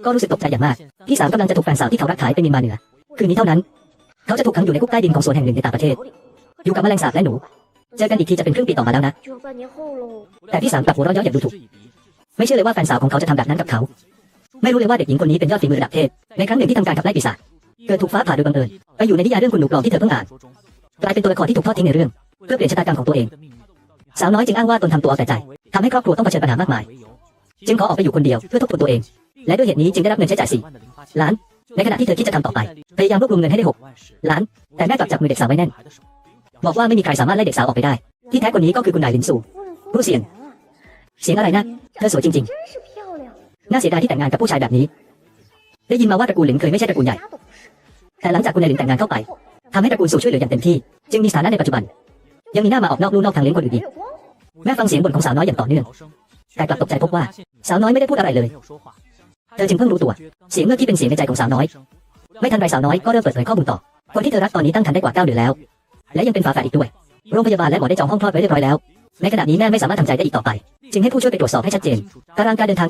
ก็รู้สึกตกใจอย่างมากพี่สาวกำลังจะถูกแฟนสาวที่เขารักขายไปเมียนมาเหนือคืนนี้เท่านั้นเขาจะถูกขังอยู่ในคุกใต้ดินของสวนแห่งหนึ่งในต่างประเทศอยู่กับแมลงสาบและหนูเจอกันอีกทีจะเป็นครึ่งปีต่อมาแล้วนะแต่พี่สาวกลับหัวเราะเยาะอย่างดูถูกไม่เชื่อเลยว่าแฟนสาวของเขาจะทำแบบนั้นกับเขาไม่รู้เลยว่าเด็กหญิงคนนี้เป็นยอดฝีมือระดับเทพในครั้งหนึ่งที่ทำการขับไล่ปีศาจเกิดถูกฟ้าผ่าโดยบังเอิญไปอยู่ในนิยายเรื่องคุณหนูปลอมที่เธอเพิ่งอ่านกลายเป็นตัวละครที่ถูกทอดทิ้งในเรื่องเพื่อเปลี่ยนชะตากรรมของตัวเองสาวน้อยจึงอ้างว่าตนทำตัวเอาแต่ใจทำให้ครอบครัวต้องเผชิญปัญหามากมายจึงขอออกไปอยู่คนเดียวเพื่อทบทวนตัวเองและด้วยเหตุนี้จึงได้รับเงินใช้จ่าย4 ล้านในขณะที่เธอคิดจะทำต่อไปพยายามรวบรวมเงินให้ได้6 ล้านแต่แม่กลับจับมือเด็กสาวไว้แน่นบอกว่าไม่มีใครสามารถไล่เด็กสาวออกไปได้ที่แท้คนนี้ก็คือคุณนายลินซูผู้เสียงอะไรนะเธอสวยจริงๆน่าเสียดายที่แต่งงานกับผู้ชายแบบนี้ได้ยินมาว่าตระกูลหลินเคยไม่ใช่ตระกูลใหญ่แต่หลังจากคุณนายหลินแต่งงานเข้าไปทำให้ตระกูลสู่ช่วยเหลืออย่างเต็มที่จึงมีสถานะในปัจจุบันยังมีหน้ามาออกนอกลู่นอกทางเลี้ยงคนอื่นอีกแม่ฟังเสียงบ่นของสาวน้อยอย่างต่อเนื่องแต่กลับตกใจพบว่าสาวน้อยไม่ได้พูดอะไรเลยเธอจึงเพิ่งรู้ตัวเสียงเมื่อกี้เป็นเสียงในใจของสาวน้อยไม่ทันไรสาวน้อยก็เริ่มเปิดเผยข้อมูลต่อคนที่เธอรักตอนนี้ตั้งครรภ์ได้กว่า9 เดือนแล้วและยังเป็นฝาแฝดอีกด้วยโรงพยาบาลและหมอได้จองห้องคลอดไว้เรียบร้อยแล้วในขณะนี้แม่ไม่สามารถทำใจได้อีกต่อไปจึงให้ผู้ช่วยไปตรวจสอบให้ชัดเจนตารางการเดินทางของ